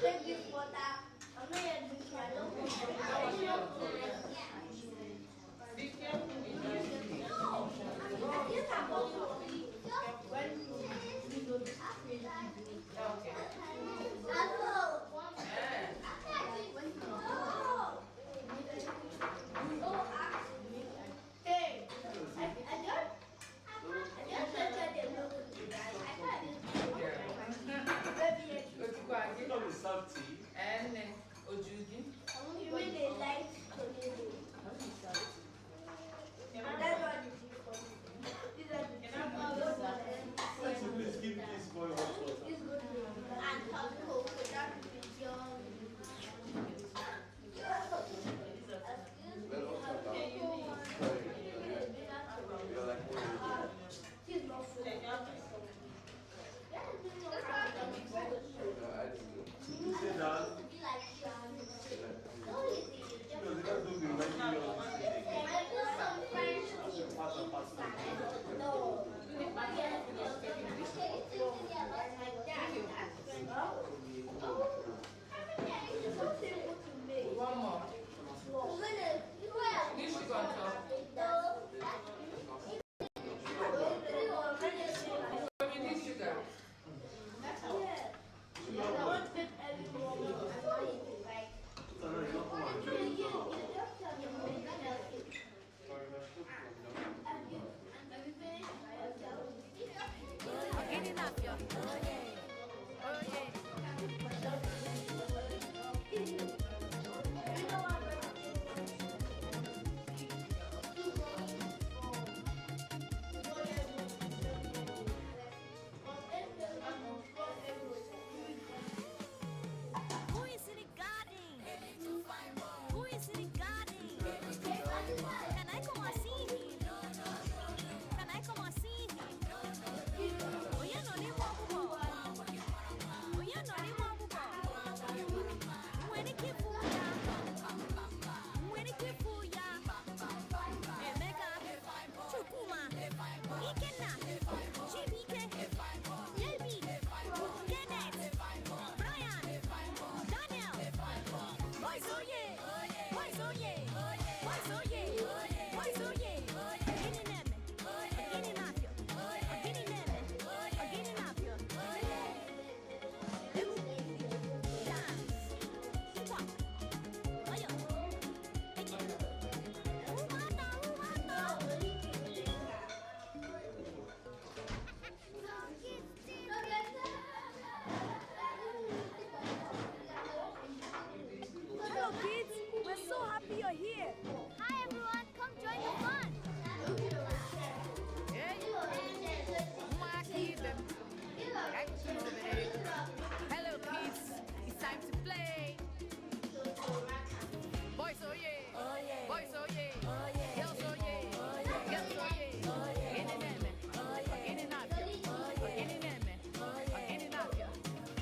Thank you for that. I'm going to try to be careful. Hey, and Ojugi. You really like tornado. That's what you do for me. These are the Please give this boy water. It's good. And hot cocoa, that is young. He's not full. Sit down. One more. This is on top. You need sugar. Getting up, yo. Oh, yeah. Oh, yeah. Who is in the garden? Who is in the garden? Can I come and see him? Can I come and see him? Oh, you know the one. Oh, you know the one. When it keep for ya. When it keep for ya. Emeka. Chukuma. Ikenna. Chibike. Yebi. Kenneth. Brian. Daniel. Boys, oh yeah. Boys, oh yeah. Boys, oh yeah. Boys, oh yeah. Getting them. Getting after. Getting them. Getting after. Dance. Walk. Ayo. Umata. Hello, kids. We're so happy you're here. Hi, everyone. Come join the fun. Hello kids, it's time to play. Boys oh yeah, boys oh yeah, girls oh yeah, girls oh yeah. In and out,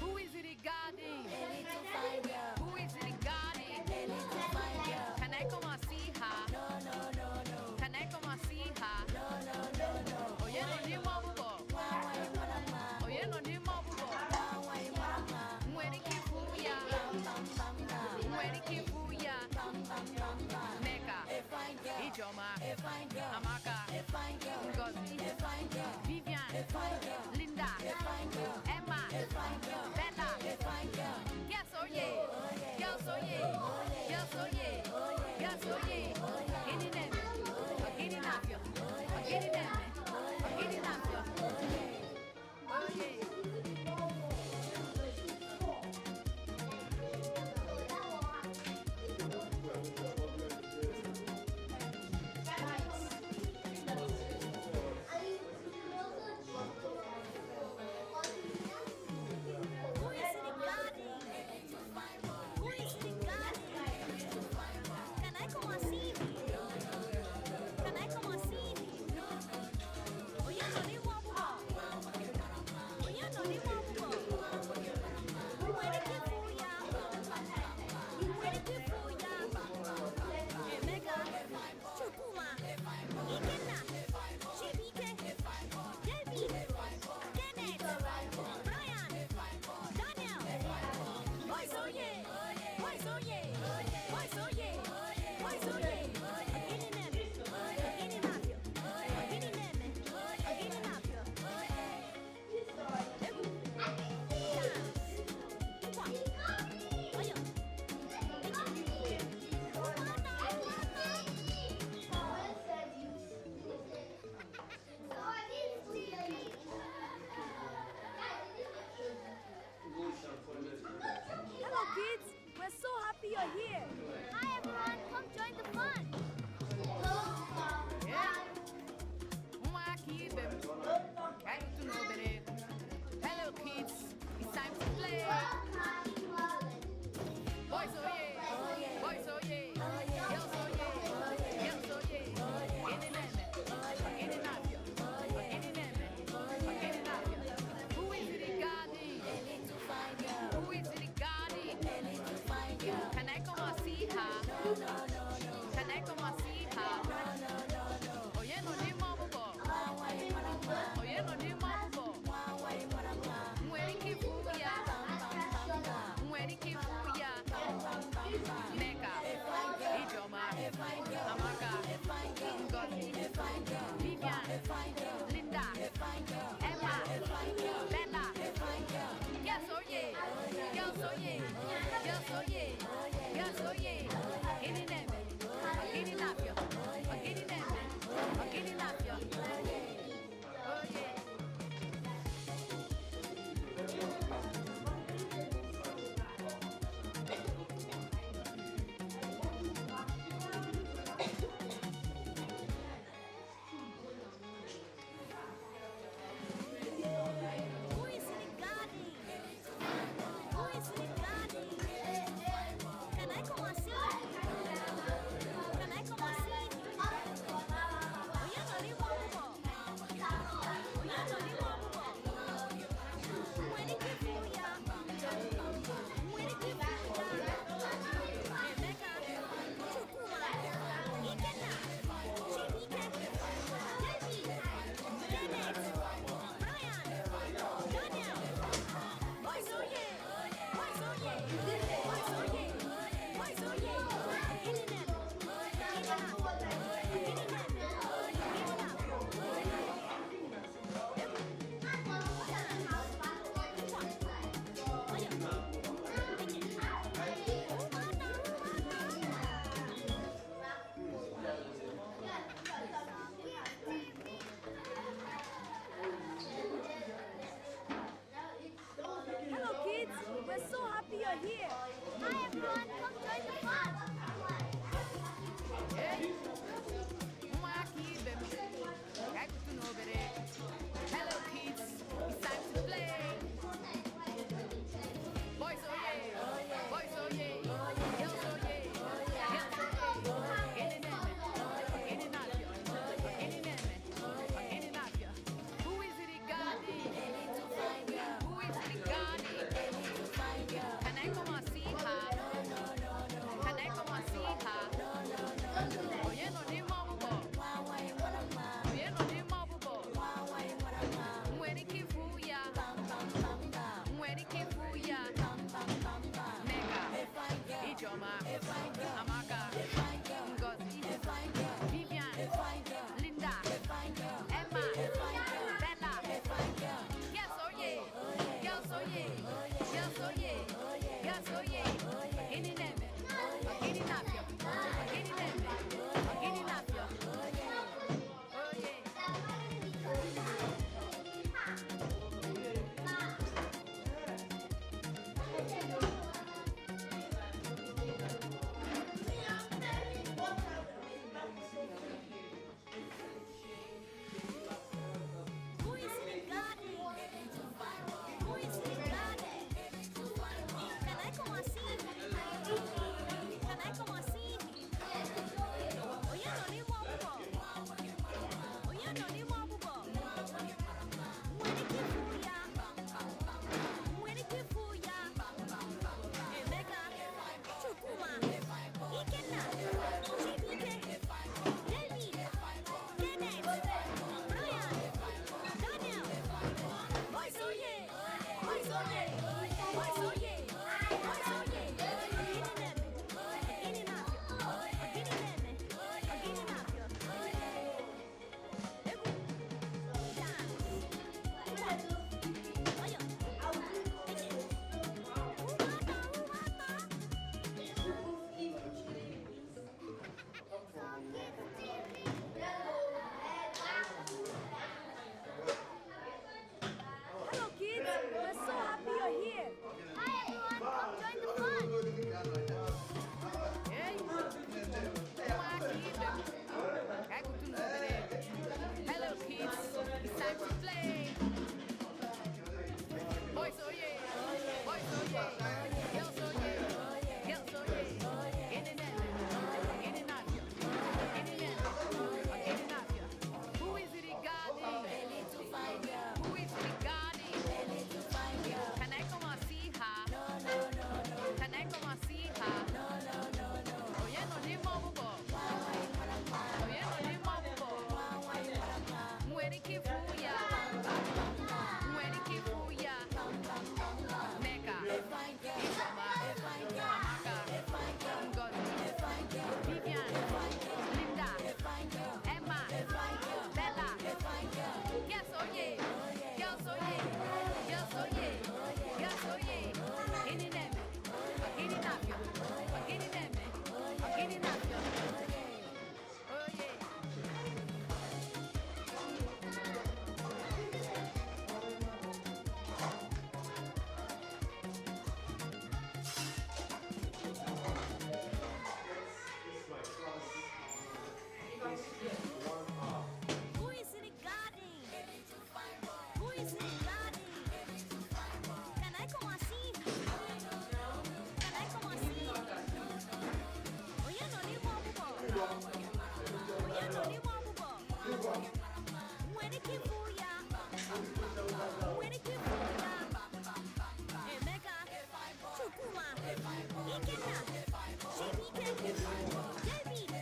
Who is in the garden? Who is in the garden? Can I come and see her? No. Can I come and see her? No. Oh yeah, no need more bubble. Oh yeah, no need more bubble. Mweri kifuya, mweri kifuya. Mecca, Ijoma, Amaka, Ngozi, Vivian, Linda, Emma, Bella. Yes, oh yeah. Yes, oh yeah. Yes, oh yeah. Yes, oh yeah. Getting them. Getting up, yo. Getting them. Getting up, yo. Oh yeah. Can I come and see her? Oh, yeah, no, dear Mobile. Oh, yeah, no, dear Mobile. Where did you fool ya? Where did you fool ya? Mecca, Ijoma, Amaka, Ngozi, Vivian, Linda, Emma, Bella. Yes, oh yeah. Yes, oh yeah. Yes, oh yeah. Yes, oh yeah. Get in there, man. Get in up, yo. Get in there, man. Get in up, yo. Oh yeah. Who is in the garden? Who is in the garden? Can I come and see? 1 hour. Who is in the garden? Who is in the garden? Can I come and see? Can I come and see? Oh, you know the one bubble. Oh, you know the one bubble. When it keep for ya. When it keep for ya. Emeka, Chukuma, Ikenna, Chibike, David,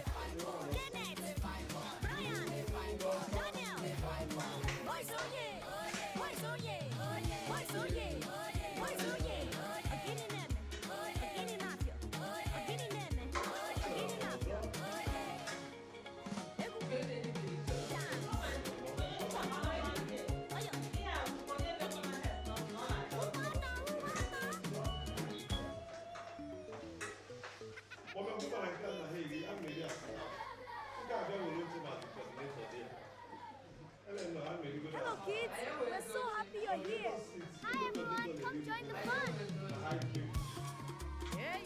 Kenneth, Brian, Daniel. Boys, oh yeah. Boys, oh yeah. Boys, oh yeah. Boys, oh yeah. Agini neme. Agini napio. Agini neme. Agini napio. Egu. Jam. Ayo. Hello kids, we're so happy you're here. Hi everyone, come join the fun. Hey,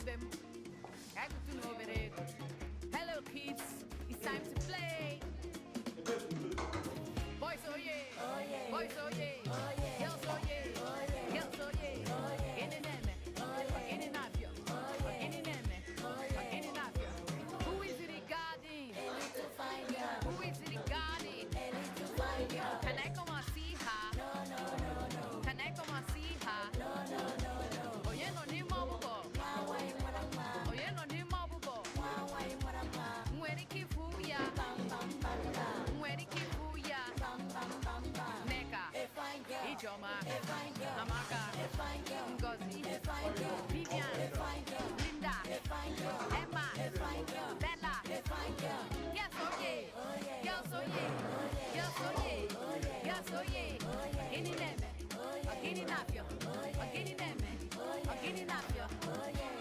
them. Hello kids, it's time to play. Boys, oh yeah. Boys, oh yeah. Girls, oh yeah. Girls, oh yeah. In the name, in the napio, in the name, in the napio. Who is it regarding? Who is it regarding? Can I come and see her? Can I come and see her? Oh yeah, no need more bubble. Oh yeah, no need more bubble. Where the kid fool ya? Where the kid fool ya? Neka, Ijoma, Amaka, Ngozi, Vivian, Linda, Emma, Bella. Yes, oh yeah. Yes, oh yeah. Yes, oh yeah. Yes, oh yeah. In the name, in the napio, in the name, in the napio. Oh yeah.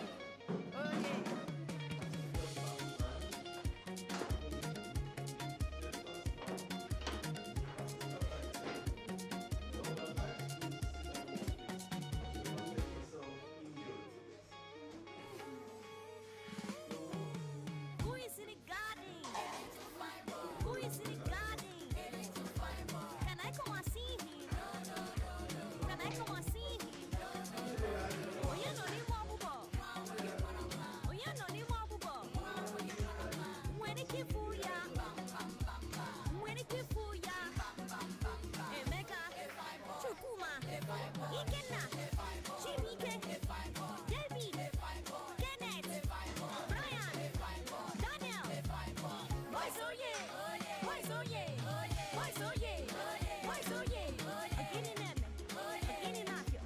Who is in the garden? Who is in the garden? Can I come and see him? Can I come and see him? Oh, you know the one bubble. Oh, you know the one bubble. When it keep for ya. When it keep for ya. Emeka, Chukuma, Ikenna, Chibike, David, Kenneth, Brian, Daniel. Boys, oh yeah. Boys, oh yeah. Boys, oh yeah. Boys, oh yeah. Agini neme. Agini napio.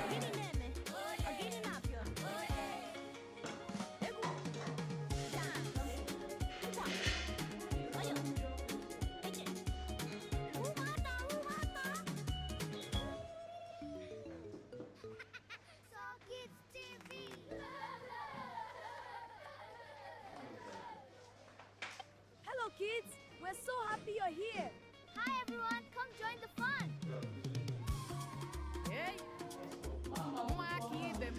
Agini neme. Agini napio. Egu. Jam. Kwa. Ayo. Eke. Umata. So Kids TV. Hello kids, we're so happy you're here. Hi everyone, come join the fun. Hey, them.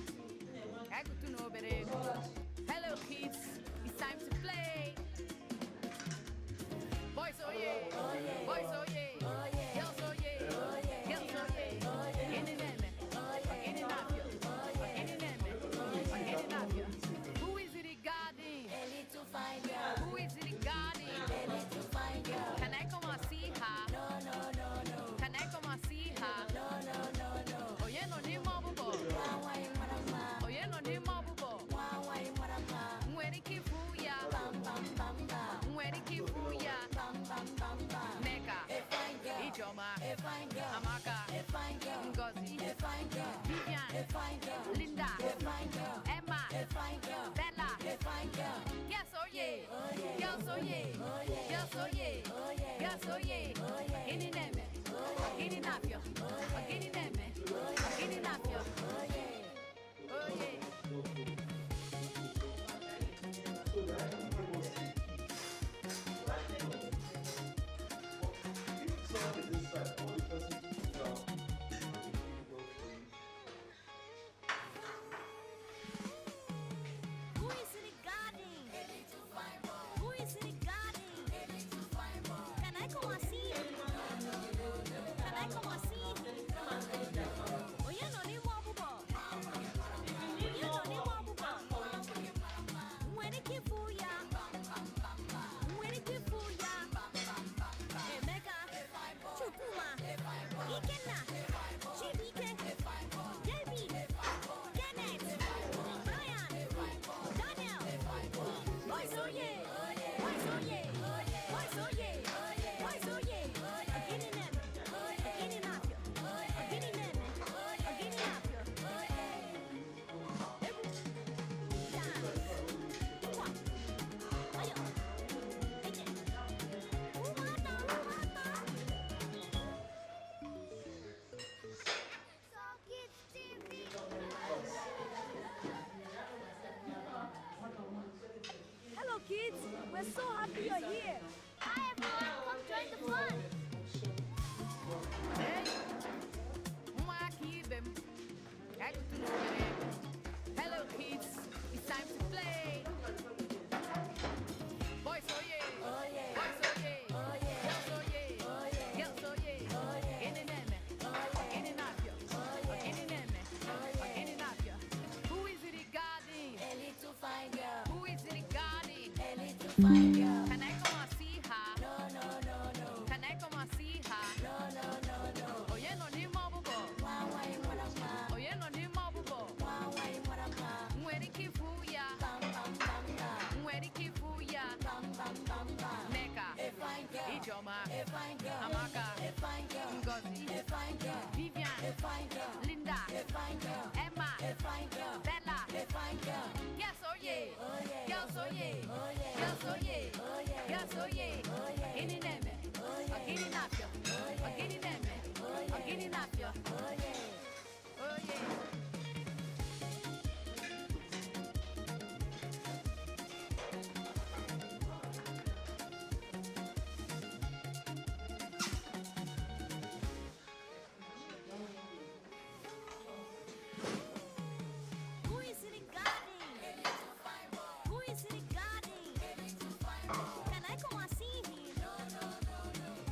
Hello kids, it's time to play. Boys, oh yeah. Boys, oh yeah. Girls, oh yeah. Girls, oh yeah. In the name, in the napio, in the name, in the napio. Who is it regarding? Who is it regarding? Can I come and see her? Can I come and see her? Oh yeah, no need more bubble. Oh yeah, no need more bubble. Where the kid fool ya? Where the kid fool ya? Neka, Ijoma, Amaka, Ngozi, Vivian, Linda, Emma, Bella. Yes, oh yeah. Yes, oh yeah. Yes, oh yeah. Yes, oh yeah. In the name, in the napio, in the name, in the napio. Oh yeah. Who is in the garden? We're so happy you're here. Hi everyone, come join the fun. Hey, Mwakibem. Hello kids, it's time to play. Boys, oh yeah. Oh yeah. Boys, oh yeah. Oh yeah. Girls, oh yeah. Oh yeah. Girls, oh yeah. Oh yeah. In and name. In and up ya. In and name. In and up ya. Who is it regarding? Ellie to find you. Who is it regarding? Ellie to find you. Can I come and see her? No, no, no, no. Can I come and see her? No, no, no, no. Oh yeah, no need more bubo. Wawa imurama. Oh yeah, no need more bubo. Wawa imurama. Mweri kifuya. Bam bam bam bam. Mweri kifuya. Bam bam bam bam. Neka. A fine girl. Ijoma. A fine girl. Amaka. A fine girl. Ngozi. A fine girl. Vivian. A fine girl. Linda. A fine girl. Emma. A fine girl. Bella. A fine girl. Yes, oh yeah. Oh yeah. Yes, oh yeah. Oh yeah. Yes, oh yeah. Oh yeah. Yes, oh yeah. Oh yeah. Ini neme. Oh yeah. Agini napyo. Oh yeah. Agini neme. Oh yeah. Agini napyo. Oh yeah. Oh yeah. Who is it regarding? Who is it regarding? Can I come and see him?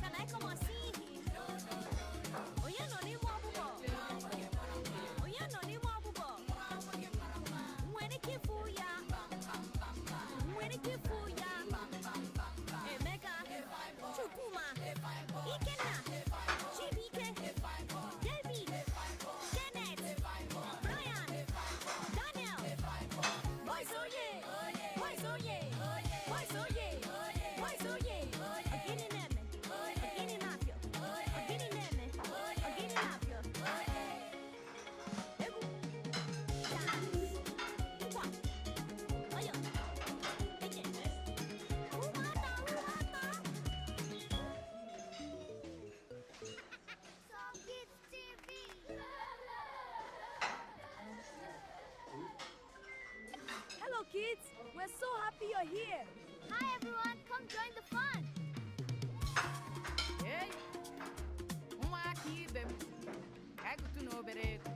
Can I come and see him? Oh yeah, no need more bubo. Oh yeah, no need more bubo. When it keep for ya. When it keep for ya. Emeka. Chukuma. Ikenna. Chibike. David. Kenneth. Brian. Daniel. Boys, oh yeah. Boys, oh yeah. Boys, oh yeah. Boys, oh yeah. Agini neme. Agini napyo. Agini neme. Agini napyo. Egu. Dance. Kwa. Ayo. Eke. Umata, umata. So Kids TV. Hello kids, we're so happy you're here. Hi everyone, come join the fun. Hey, Mwakibem. Agutu no berego.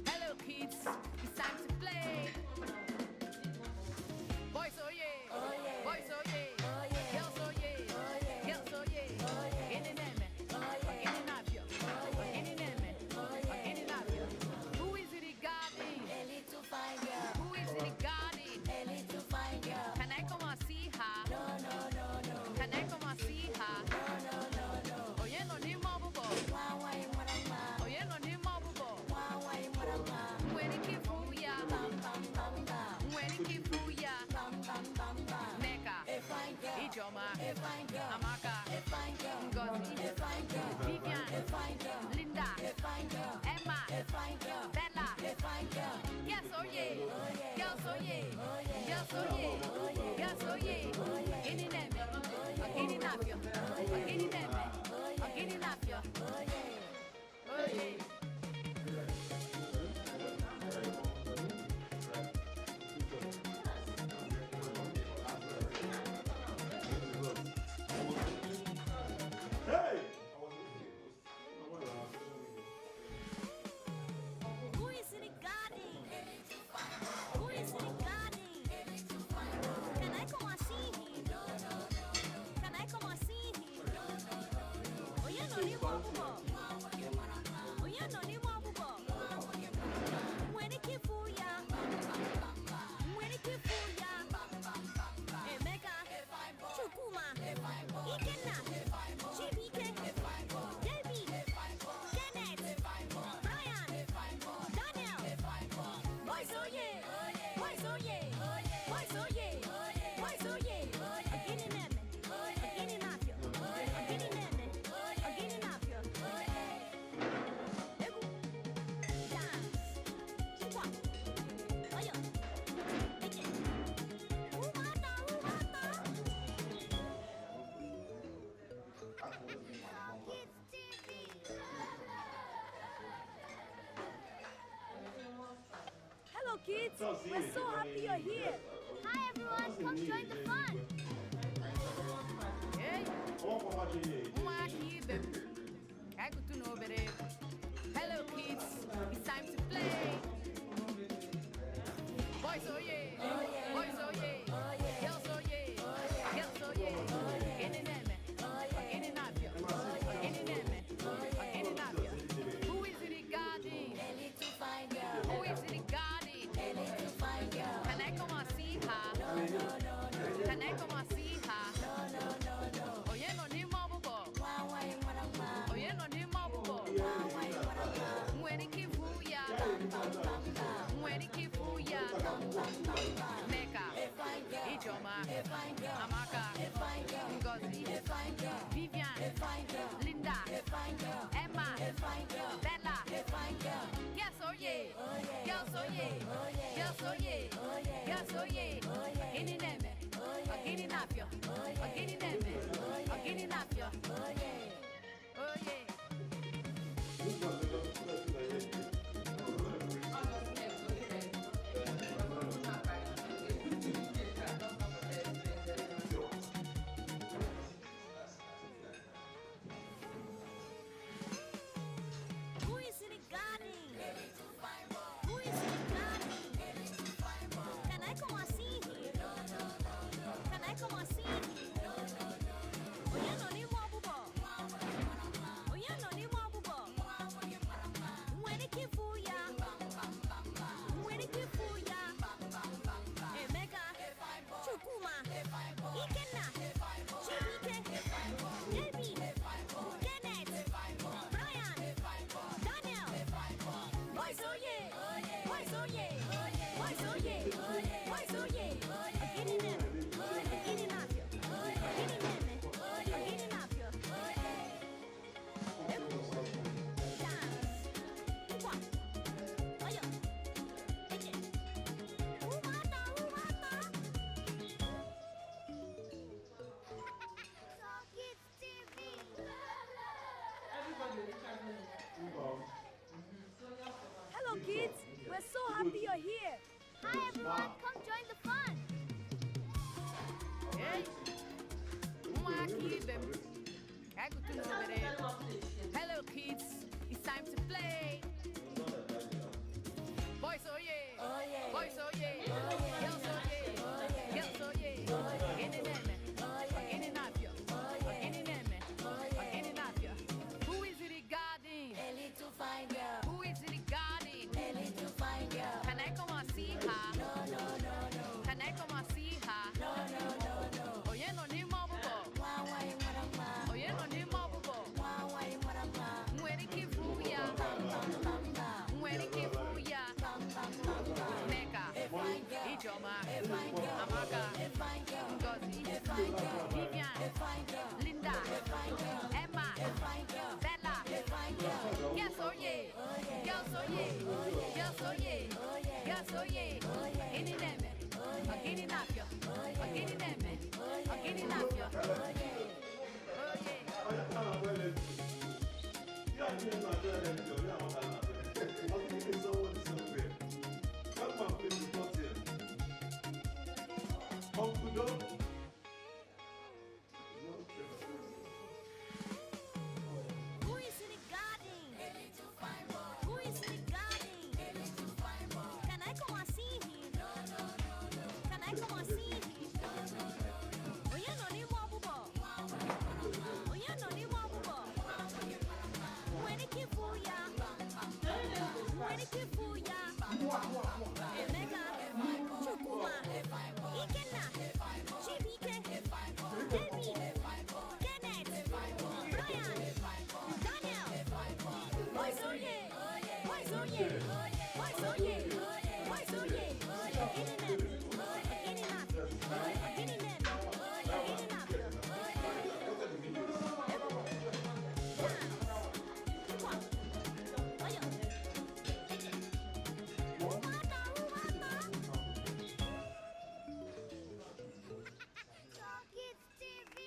Hello kids, it's time to play. Boys, oh yeah. Oh yeah. Boys, oh yeah. Oh yeah. Girls, oh yeah. Oh yeah. Girls, oh yeah. Oh yeah. Ini neme. Oh yeah. Ini napyo. Oh yeah. Ini neme. Oh yeah. Ini napyo. Who is it regarding? Ellie to find you. Who is it regarding? Ellie to find you. Can I come and see her? No, no, no, no. Can I come and see her? No, no, no, no. Oh yeah, no need more bubo. Wawa imurama. Oh yeah, no need more bubo. Wawa imurama. Mweri kifuya. Bam bam bam bam. Mweri kifuya. Bam bam bam bam. Neka. A fine girl. Ijoma. A fine girl. Amaka. A fine girl. Ngozi. A fine girl. Vivian. A fine girl. Linda. A fine girl. Emma. A fine girl. Bella. A fine girl. Yes, oh yeah. yeah. Yes, oh yeah. Oh yeah. Yes, oh yeah. Oh yeah. Yes, oh yeah. Oh yeah. Ini neme. Agini napyo. Agini neme. Agini napyo. Oh yeah. Oh yeah. Hey! Who is it regarding? Who is it regarding? Can I come and see him? Can I come and see him? Oh yeah, no need more bubo. Oh yeah, no need more bubo. When it keep for ya. When it keep for ya. Emeka. Chukuma. Ikenna. Chibike. David. Kenneth. Brian. Daniel. Boys, oh yeah. Boys, oh yeah. Boys, oh yeah. Boys, oh yeah. Agini neme. Agini napyo. Agini neme. Agini napyo. Egu. Dance. Kwa. Ayo. Eke. Umata, umata. Kids TV. Hello kids, we're so happy you're here. Hi everyone, come join the fun. Hello kids, it's time to play. Boys oh yeah, boys oh yeah, girls oh yeah, girls oh yeah. In and who is it regarding? Who is it regarding? Can I come and see her? Can I come and see her? Oh yeah, no need more bubble. Oh yeah, no need more bubble. When it keep ya, when it keep ya, Mecca, Ijoma, Amaka, Ngozi, Vivian, Linda, Emma, Bella. Yes, oh yeah, yes, oh yeah, yes, oh yeah, yes, oh yeah. Any name, any napio, any name, any napio. Oh yeah. Who is regarding? Who is regarding? Can I come and see him? Can I come and see him? Oh yeah, no need more bubble. Oh yeah, no need more bubble. When it keep ya, when it keep ya. Emeka, Chukuma, Ikenna, Chibike, Debbie, Kenneth, Brian, Daniel. Boys oh yeah, boys oh yeah, boys oh yeah, boys oh yeah. Getting them, getting up you, getting them, getting up you. Dance, what? Oh yeah, take it. Umata. Kids TV. Hello kids, we're so happy you're here. Hi everyone, come join the fun. Hey, hello kids, it's time to play. Boys oh yeah, boys oh yeah, girls oh yeah, girls oh yeah. In and who is it regarding? Who is it regarding? Can I come and see her? Can I come and see her? Oh yeah, no need more bubble. Oh yeah, no need more bubble. When it keep ya, when it keep ya. Mecca, Ijoma, Amaka, Ngozi, Vivian, Linda, Emma, Bella. Yes, oh yeah, yes, oh yeah, yes, oh yeah, yes, oh yeah. Any name, any napio, any name, any napio. Oh yeah. Who is regarding? Who is regarding? Can I come and see him? Can I come and see him? Oh yeah, no need more bubble. Oh yeah, no need more bubble. When it keep ya, when it keep ya. Emeka, Chukuma, Ikenna, Chibike, Debbie, Kenneth, Brian, Daniel. Boys oh yeah, boys oh yeah, boys oh yeah, boys oh yeah. Getting them, getting up, getting them, getting up. Kids TV.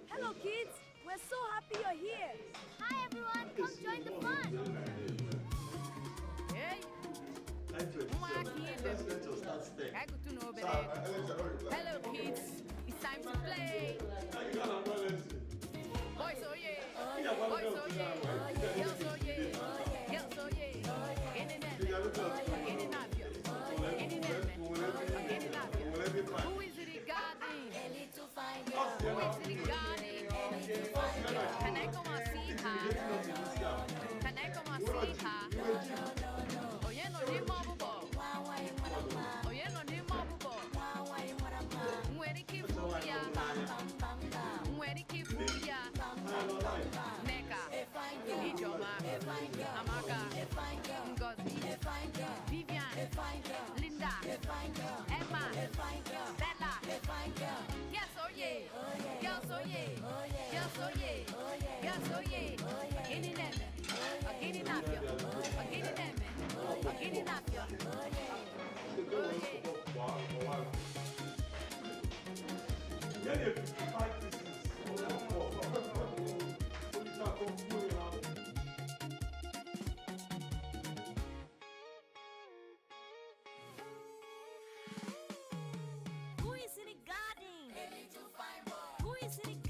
Hello kids, we're so happy you're here. Hi everyone, come join the fun. Hey, stick. I go to know Sir, better. Alexa, Hello kids, it's time to play. you got a balance. Boys oh yeah, Yeah, what boys else oh is yeah, that? girls oh yeah, girls oh yeah. In the net, in the navia, in the net, in the navia. Who is it regarding? Who is it regarding? Can I come and see her? Can I come and see her? Oh yeah, no need more bubble. Oh yeah, no need more bubble. Where the keep ya? Where the keep ya? Neka, Ijoma, Amaka, Ngozi, Vivian, Linda, Emma, Bella. Yes, oh yeah. Yes, oh yeah. Yes, oh yeah. Yes, oh yeah. Any name. Any napio. Any name. Any napio. Oh yeah. Who is in the garden? Who is in the